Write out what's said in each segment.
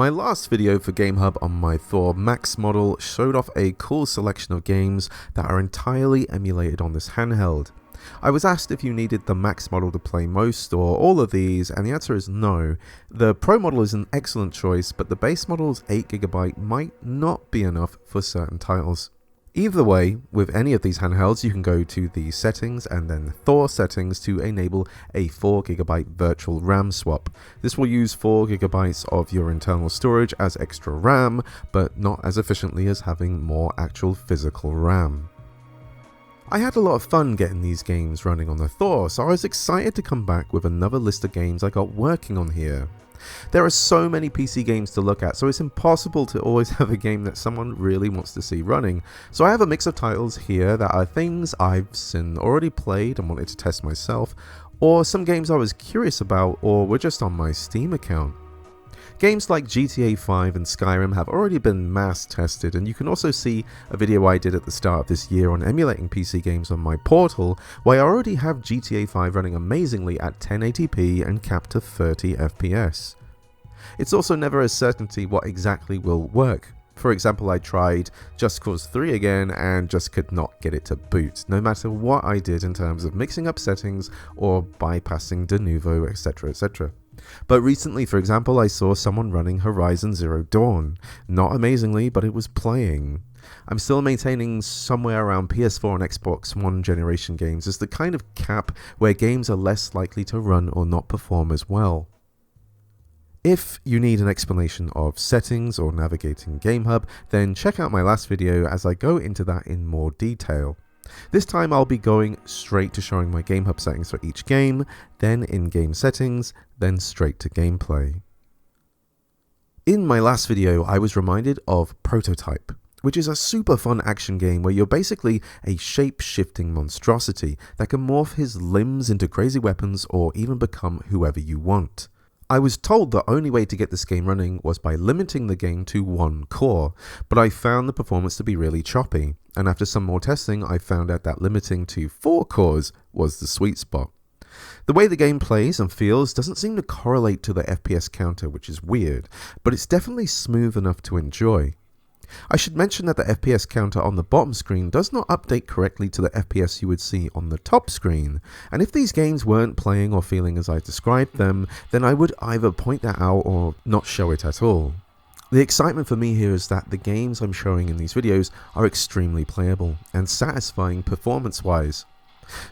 My last video for Gamehub on my Thor Max model showed off a cool selection of games that are entirely emulated on this handheld. I was asked if you needed the Max model to play most or all of these, and the answer is no. The Pro model is an excellent choice, but the base model's 8GB might not be enough for certain titles. Either way, with any of these handhelds, you can go to the settings and then Thor settings to enable a 4GB virtual RAM swap. This will use 4GB of your internal storage as extra RAM, but not as efficiently as having more actual physical RAM. I had a lot of fun getting these games running on the Thor, so I was excited to come back with another list of games I got working on here. There are so many PC games to look at, so it's impossible to always have a game that someone really wants to see running. So I have a mix of titles here that are things I've already played and wanted to test myself, or some games I was curious about or were just on my Steam account. Games like GTA 5 and Skyrim have already been mass tested, and you can also see a video I did at the start of this year on emulating PC games on my portal, where I already have GTA 5 running amazingly at 1080p and capped to 30 FPS. It's also never a certainty what exactly will work. For example, I tried Just Cause 3 again and just could not get it to boot, no matter what I did in terms of mixing up settings or bypassing de novo, etc, etc. But recently, for example, I saw someone running Horizon Zero Dawn. Not amazingly, but it was playing. I'm still maintaining somewhere around PS4 and Xbox One generation games as the kind of cap where games are less likely to run or not perform as well. If you need an explanation of settings or navigating Gamehub, then check out my last video as I go into that in more detail. This time I'll be going straight to showing my Gamehub settings for each game, then in-game settings, then straight to gameplay. In my last video I was reminded of Prototype, which is a super fun action game where you're basically a shape-shifting monstrosity that can morph his limbs into crazy weapons or even become whoever you want. I was told the only way to get this game running was by limiting the game to one core, but I found the performance to be really choppy, and after some more testing I found out that limiting to 4 cores was the sweet spot. The way the game plays and feels doesn't seem to correlate to the FPS counter, which is weird, but it's definitely smooth enough to enjoy. I should mention that the FPS counter on the bottom screen does not update correctly to the FPS you would see on the top screen, and if these games weren't playing or feeling as I described them, then I would either point that out or not show it at all. The excitement for me here is that the games I'm showing in these videos are extremely playable and satisfying performance-wise.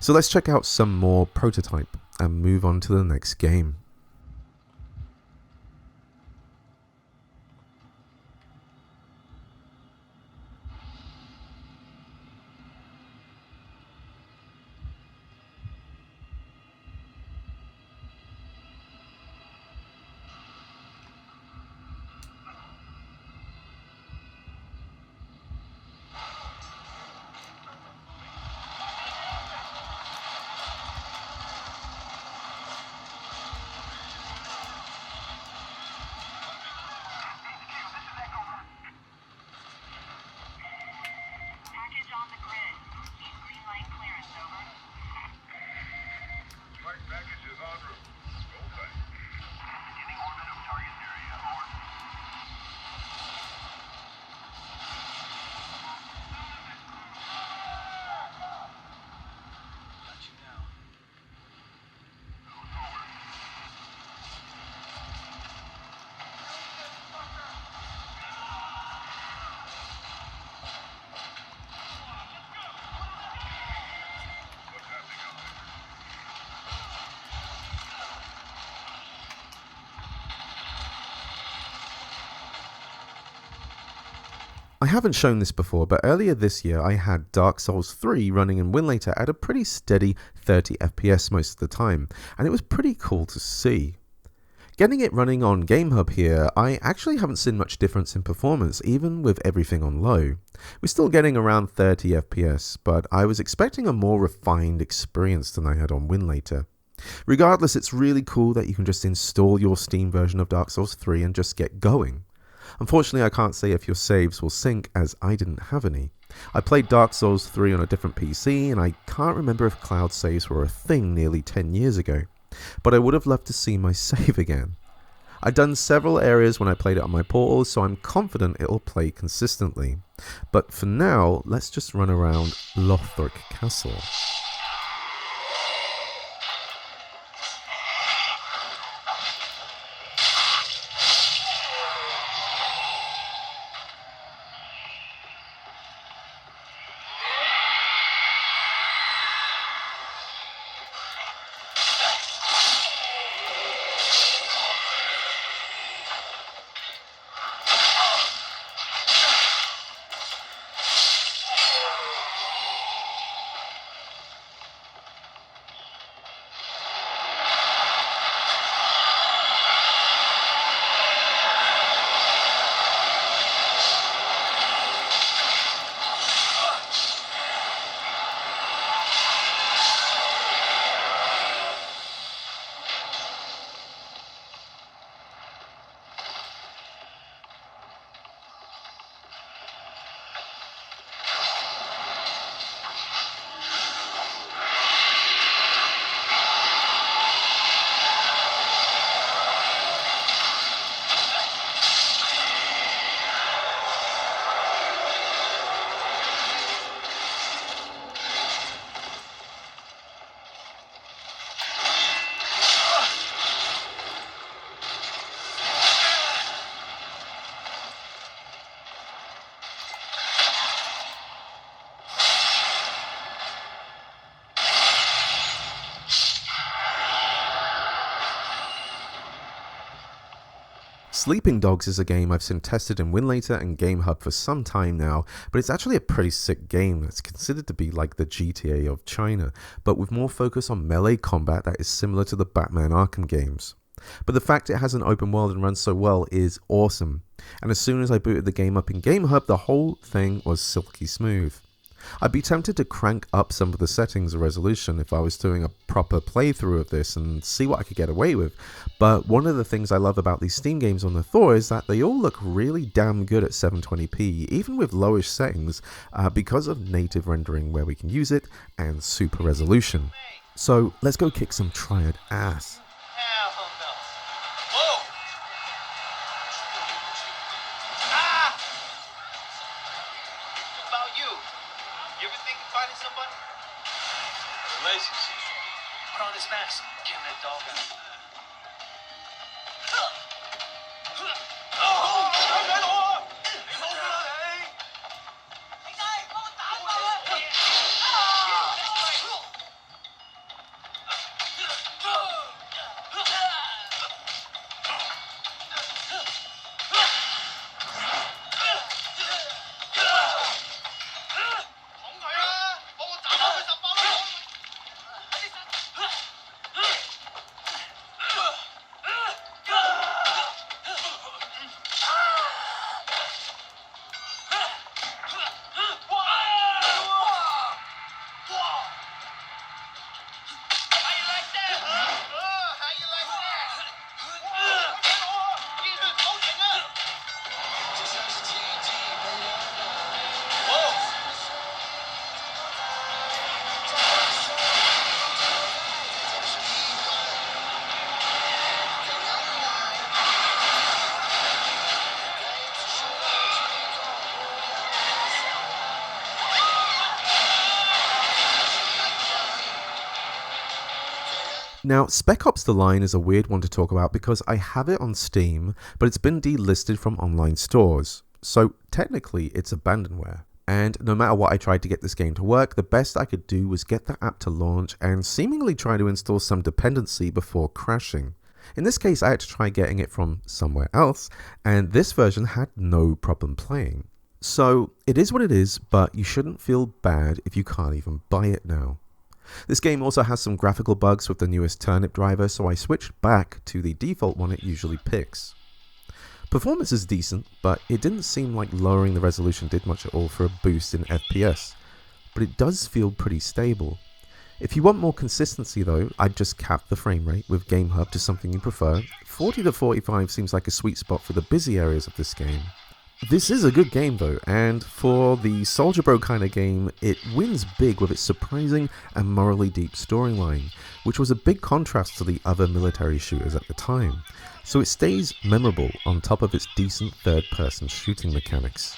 So let's check out some more Prototype and move on to the next game. I haven't shown this before, but earlier this year I had Dark Souls 3 running in Winlator at a pretty steady 30 FPS most of the time, and it was pretty cool to see. Getting it running on Gamehub here, I actually haven't seen much difference in performance, even with everything on low. We're still getting around 30 FPS, but I was expecting a more refined experience than I had on Winlator. Regardless, it's really cool that you can just install your Steam version of Dark Souls 3 and just get going. Unfortunately, I can't say if your saves will sync, as I didn't have any. I played Dark Souls 3 on a different PC, and I can't remember if cloud saves were a thing nearly 10 years ago, but I would have loved to see my save again. I've done several areas when I played it on my portal, so I'm confident it'll play consistently. But for now, let's just run around Lothric Castle. Sleeping Dogs is a game I've seen tested in Winlater and Gamehub for some time now, but it's actually a pretty sick game that's considered to be like the GTA of China, but with more focus on melee combat that is similar to the Batman Arkham games. But the fact it has an open world and runs so well is awesome, and as soon as I booted the game up in Gamehub, the whole thing was silky smooth. I'd be tempted to crank up some of the settings or resolution if I was doing a proper playthrough of this and see what I could get away with, but one of the things I love about these Steam games on the Thor is that they all look really damn good at 720p, even with lowish settings, because of native rendering where we can use it, and super resolution. So let's go kick some Triad ass. Now, Spec Ops The Line is a weird one to talk about because I have it on Steam, but it's been delisted from online stores. So technically, it's abandonware. And no matter what I tried to get this game to work, the best I could do was get the app to launch and seemingly try to install some dependency before crashing. In this case, I had to try getting it from somewhere else, and this version had no problem playing. So it is what it is, but you shouldn't feel bad if you can't even buy it now. This game also has some graphical bugs with the newest turnip driver, so I switched back to the default one it usually picks. Performance is decent, but it didn't seem like lowering the resolution did much at all for a boost in FPS, but it does feel pretty stable. If you want more consistency though, I'd just cap the frame rate with Gamehub to something you prefer. 40 to 45 seems like a sweet spot for the busy areas of this game. This is a good game though, and for the Soldier Bro kind of game, it wins big with its surprising and morally deep storyline, which was a big contrast to the other military shooters at the time, so it stays memorable on top of its decent third-person shooting mechanics.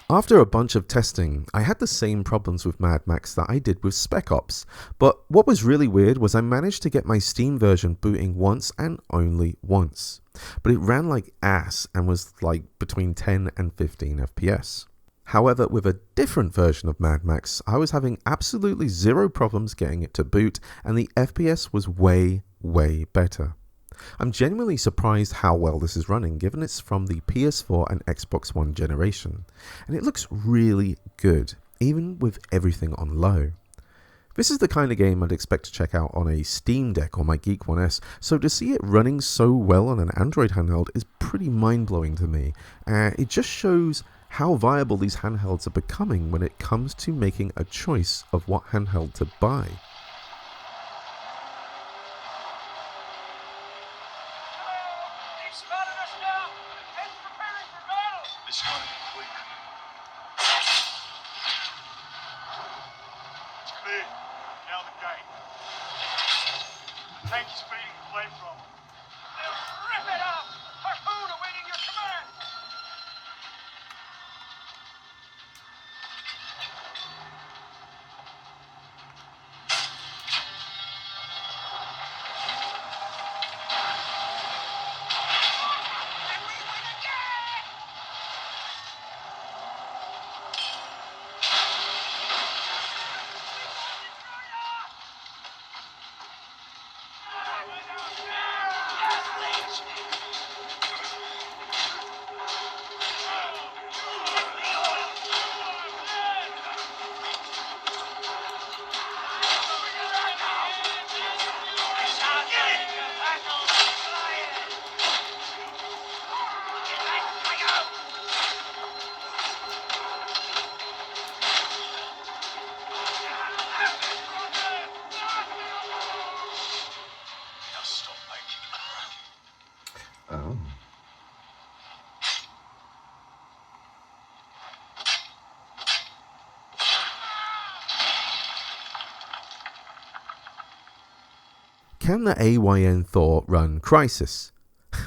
After a bunch of testing, I had the same problems with Mad Max that I did with Spec Ops, but what was really weird was I managed to get my Steam version booting once and only once, but it ran like ass and was like between 10 and 15 FPS. However, with a different version of Mad Max, I was having absolutely zero problems getting it to boot, and the FPS was way better. I'm genuinely surprised how well this is running, given it's from the PS4 and Xbox One generation, and it looks really good, even with everything on low. This is the kind of game I'd expect to check out on a Steam Deck or my Geek One S, so to see it running so well on an Android handheld is pretty mind-blowing to me. It just shows how viable these handhelds are becoming when it comes to making a choice of what handheld to buy. Oh. Can the AYN Thor run Crysis?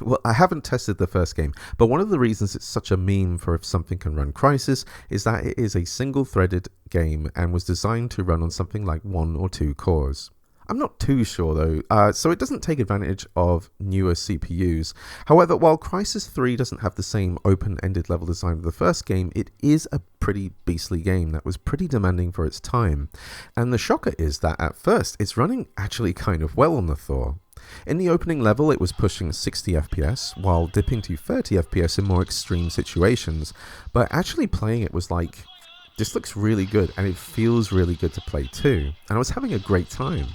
Well, I haven't tested the first game, but one of the reasons it's such a meme for if something can run Crysis is that it is a single-threaded game and was designed to run on something like 1 or 2 cores. I'm not too sure though, so it doesn't take advantage of newer CPUs. However, while Crysis 3 doesn't have the same open-ended level design of the first game, it is a pretty beastly game that was pretty demanding for its time. And the shocker is that at first, it's running actually kind of well on the Thor. In the opening level, it was pushing 60 FPS, while dipping to 30 FPS in more extreme situations, but actually playing it was like, this looks really good and it feels really good to play too, and I was having a great time.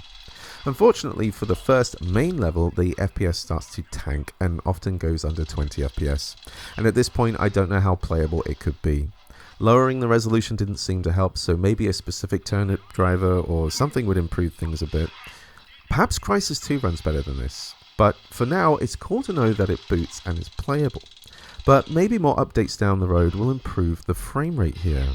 Unfortunately, for the first main level, the FPS starts to tank and often goes under 20 FPS, and at this point I don't know how playable it could be. Lowering the resolution didn't seem to help, so maybe a specific turnip driver or something would improve things a bit. Perhaps Crysis 2 runs better than this. But for now, it's cool to know that it boots and is playable. But maybe more updates down the road will improve the frame rate here.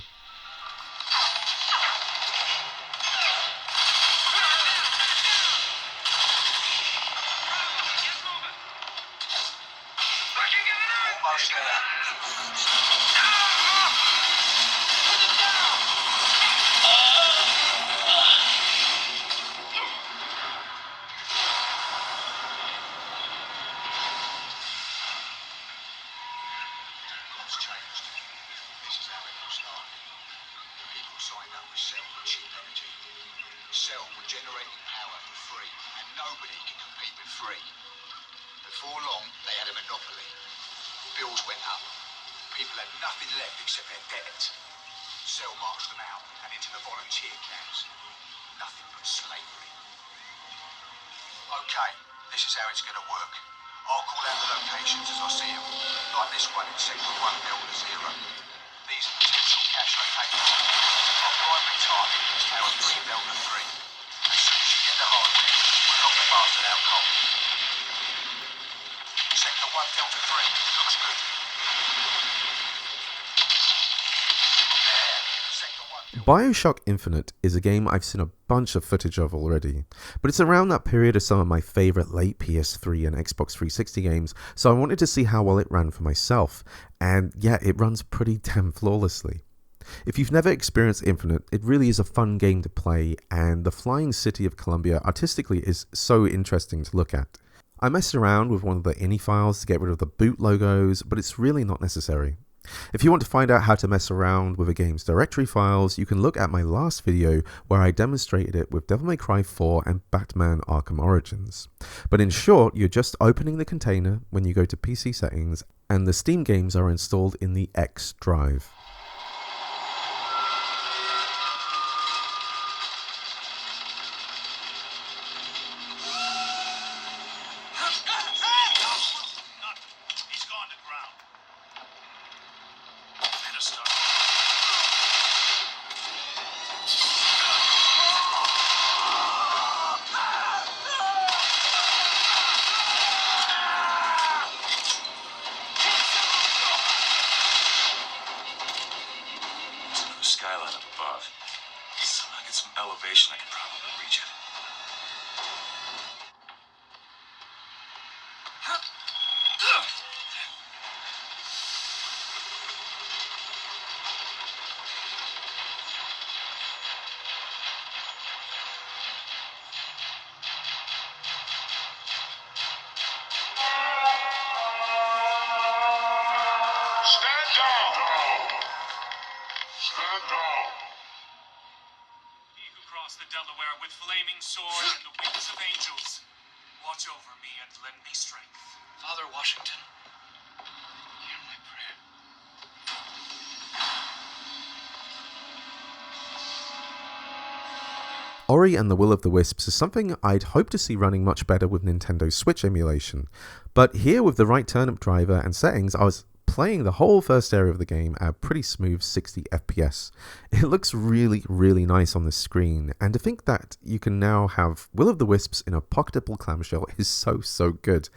Cell were generating power for free, and nobody can compete with free. Before long, they had a monopoly. Bills went up. People had nothing left except their debt. Cell marched them out and into the volunteer camps. Nothing but slavery. Okay, this is how it's going to work. I'll call out the locations as I see them, like this one in Sector 1 Delta 0. These are potential cache locations. Our primary target is Tower 3 Delta 3. As soon as you get the hardware, we'll knock the bastard out cold. Sector 1 Delta 3, looks good. Bioshock Infinite is a game I've seen a bunch of footage of already, but it's around that period of some of my favourite late PS3 and Xbox 360 games, so I wanted to see how well it ran for myself, and yeah, it runs pretty damn flawlessly. If you've never experienced Infinite, it really is a fun game to play, and the flying city of Columbia artistically is so interesting to look at. I messed around with one of the INI files to get rid of the boot logos, but it's really not necessary. If you want to find out how to mess around with a game's directory files, you can look at my last video where I demonstrated it with Devil May Cry 4 and Batman Arkham Origins. But in short, you're just opening the container when you go to PC settings, and the Steam games are installed in the X drive. Skyline up above. So I get some elevation, I can probably reach it. Stand down! Stand down! He who crossed the Delaware with flaming sword and the wings of angels, watch over me and lend me strength. Father Washington, hear my prayer. Ori and the Will of the Wisps is something I'd hope to see running much better with Nintendo Switch emulation, but here with the right turnip driver and settings, I was playing the whole first area of the game at a pretty smooth 60 FPS. It looks really, really nice on the screen, and to think that you can now have Will of the Wisps in a pocketable clamshell is so good.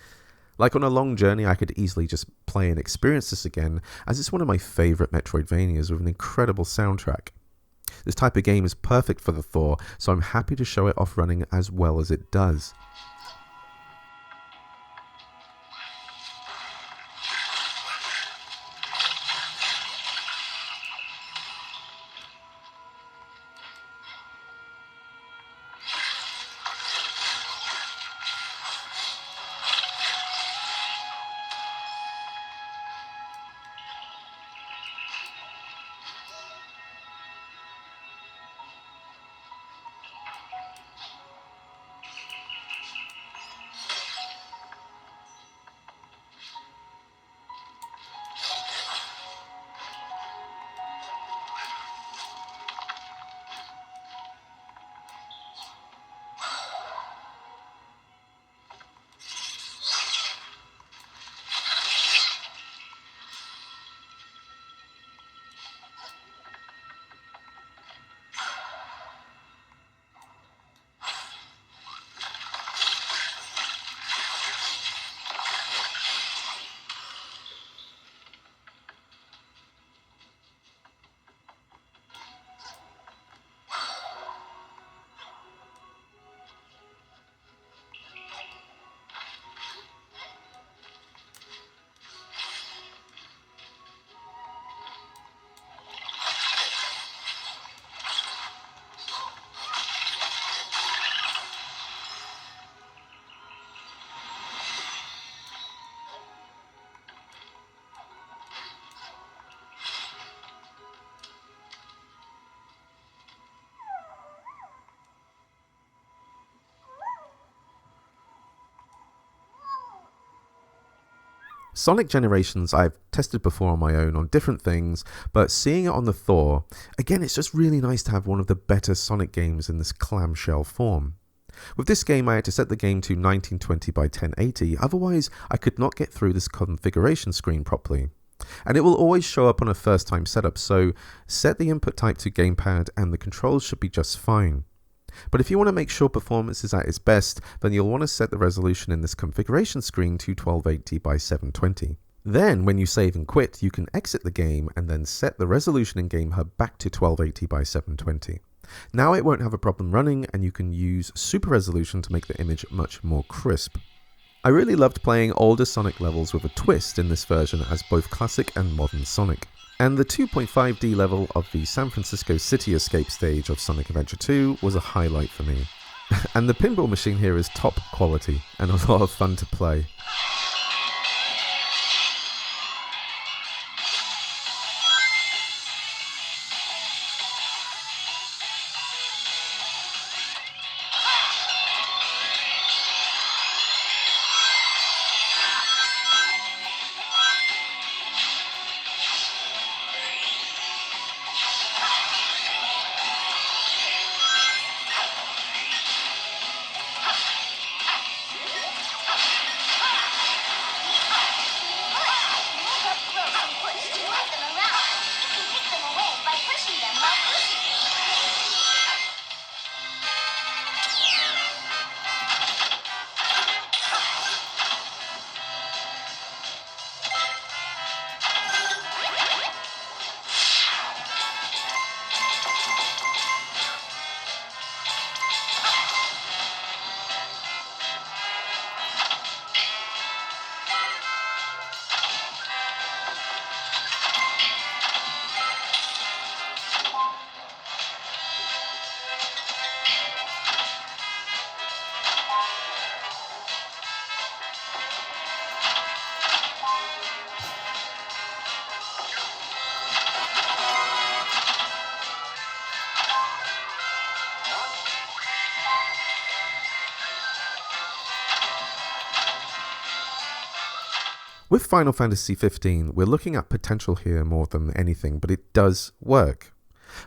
Like on a long journey, I could easily just play and experience this again, as it's one of my favourite Metroidvanias with an incredible soundtrack. This type of game is perfect for the Thor, so I'm happy to show it off running as well as it does. Sonic Generations I've tested before on my own on different things, but seeing it on the Thor, again it's just really nice to have one of the better Sonic games in this clamshell form. With this game I had to set the game to 1920 by 1080, otherwise I could not get through this configuration screen properly. And it will always show up on a first time setup, so set the input type to gamepad and the controls should be just fine. But if you want to make sure performance is at its best, then you'll want to set the resolution in this configuration screen to 1280 by 720. Then, when you save and quit, you can exit the game and then set the resolution in Gamehub back to 1280 by 720. Now it won't have a problem running, and you can use super resolution to make the image much more crisp. I really loved playing older Sonic levels with a twist in this version as both classic and modern Sonic. And the 2.5D level of the San Francisco City Escape stage of Sonic Adventure 2 was a highlight for me. And the pinball machine here is top quality and a lot of fun to play. With Final Fantasy XV, we're looking at potential here more than anything, but it does work.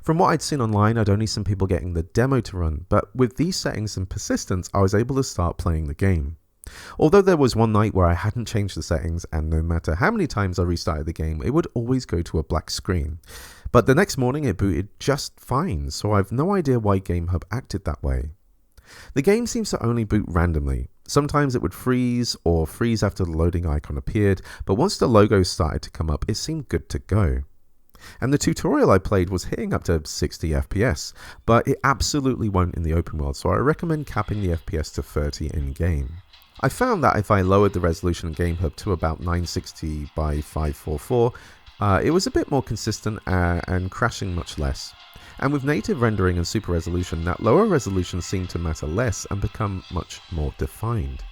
From what I'd seen online, I'd only seen people getting the demo to run, but with these settings and persistence, I was able to start playing the game. Although there was one night where I hadn't changed the settings, and no matter how many times I restarted the game, it would always go to a black screen. But the next morning it booted just fine, so I've no idea why Gamehub acted that way. The game seems to only boot randomly. Sometimes it would freeze, or freeze after the loading icon appeared, but once the logo started to come up, it seemed good to go. And the tutorial I played was hitting up to 60 FPS, but it absolutely won't in the open world, so I recommend capping the FPS to 30 in-game. I found that if I lowered the resolution in Gamehub to about 960 by 544, it was a bit more consistent and crashing much less. And with native rendering and super resolution, that lower resolution seemed to matter less and become much more defined.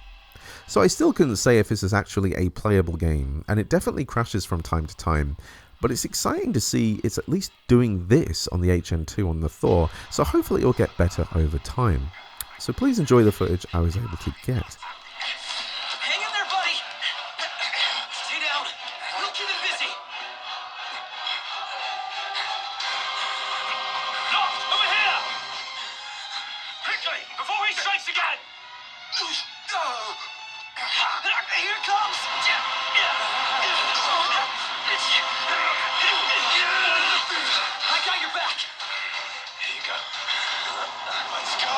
So I still couldn't say if this is actually a playable game, and it definitely crashes from time to time, but it's exciting to see it's at least doing this on the HN2 on the Thor, so hopefully it'll get better over time. So please enjoy the footage I was able to get. Hang in there, buddy! Stay down! We'll keep him busy! Look! Over here! Quickly! Before he strikes again! Here it comes! I got your back! Here you go. Let's go.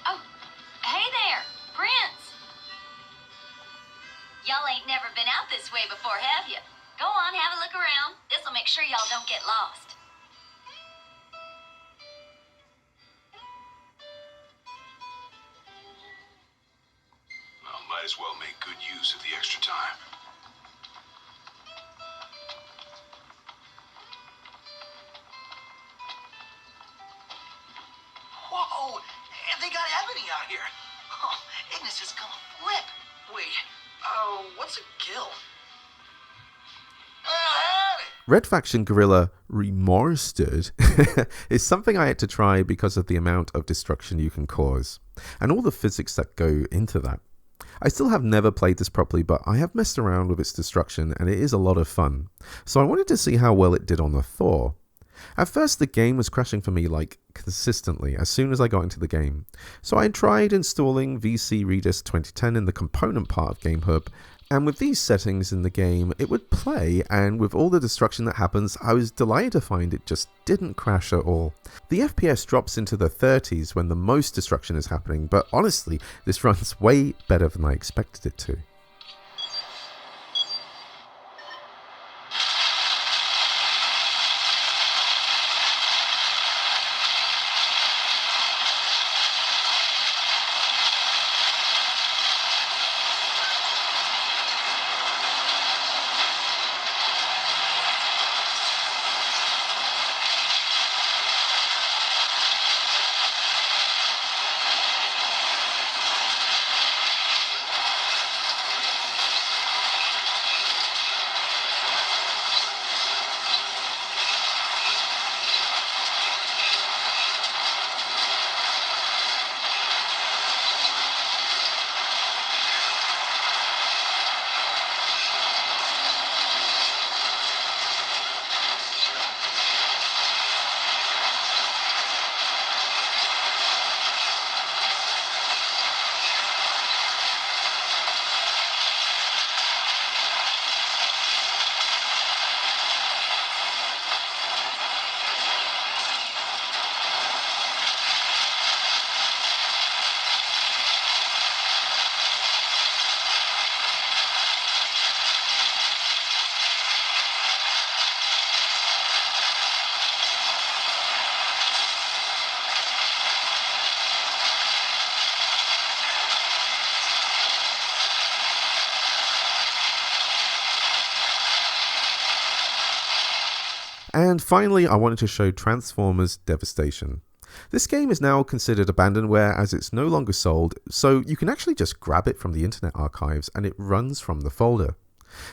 Oh, hey there, Prince. Y'all ain't never been out this way before, have you? Go on, have a look around. This'll make sure y'all don't get lost. Well, might as well make good use of the extra time. Whoa! They got Ebony out here! Oh, Ignis is gonna flip! Wait, what's a gill? Howdy! Red Faction Guerrilla Re-Mars-tered is something I had to try because of the amount of destruction you can cause, and all the physics that go into that. I still have never played this properly, but I have messed around with its destruction and it is a lot of fun, so I wanted to see how well it did on the Thor. At first the game was crashing for me like consistently as soon as I got into the game, so I tried installing VC Redis 2010 in the component part of Gamehub, and with these settings in the game it would play, and with all the destruction that happens I was delighted to find it just didn't crash at all. The FPS drops into the 30s when the most destruction is happening, but honestly this runs way better than I expected it to. And finally, I wanted to show Transformers Devastation. This game is now considered abandonware as it's no longer sold, so you can actually just grab it from the Internet Archives and it runs from the folder.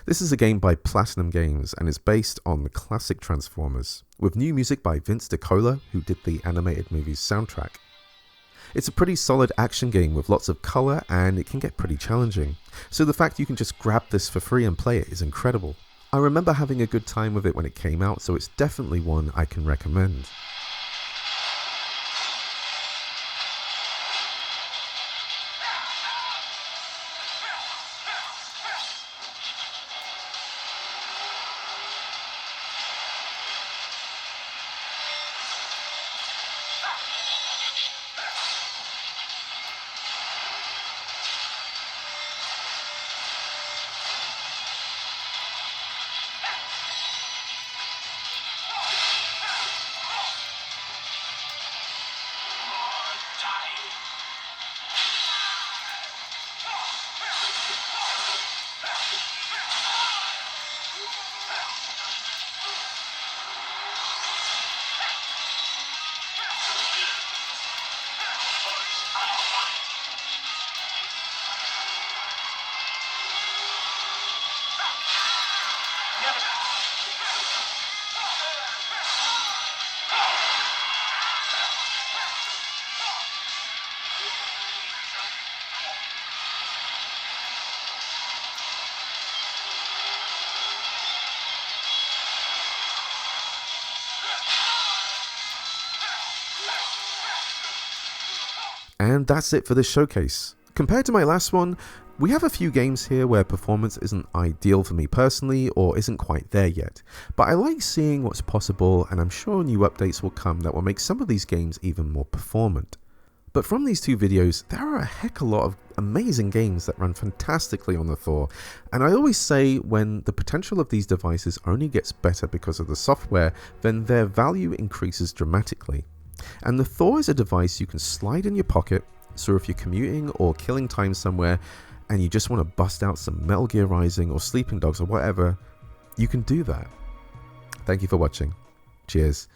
This is a game by Platinum Games and is based on the classic Transformers, with new music by Vince DiCola, who did the animated movie's soundtrack. It's a pretty solid action game with lots of colour and it can get pretty challenging, so the fact you can just grab this for free and play it is incredible. I remember having a good time with it when it came out, so it's definitely one I can recommend. And that's it for this showcase. Compared to my last one, we have a few games here where performance isn't ideal for me personally or isn't quite there yet, but I like seeing what's possible, and I'm sure new updates will come that will make some of these games even more performant. But from these two videos, there are a heck of a lot of amazing games that run fantastically on the Thor, and I always say when the potential of these devices only gets better because of the software, then their value increases dramatically. And the Thor is a device you can slide in your pocket, so if you're commuting or killing time somewhere and you just want to bust out some Metal Gear Rising or Sleeping Dogs or whatever, you can do that. Thank you for watching. Cheers.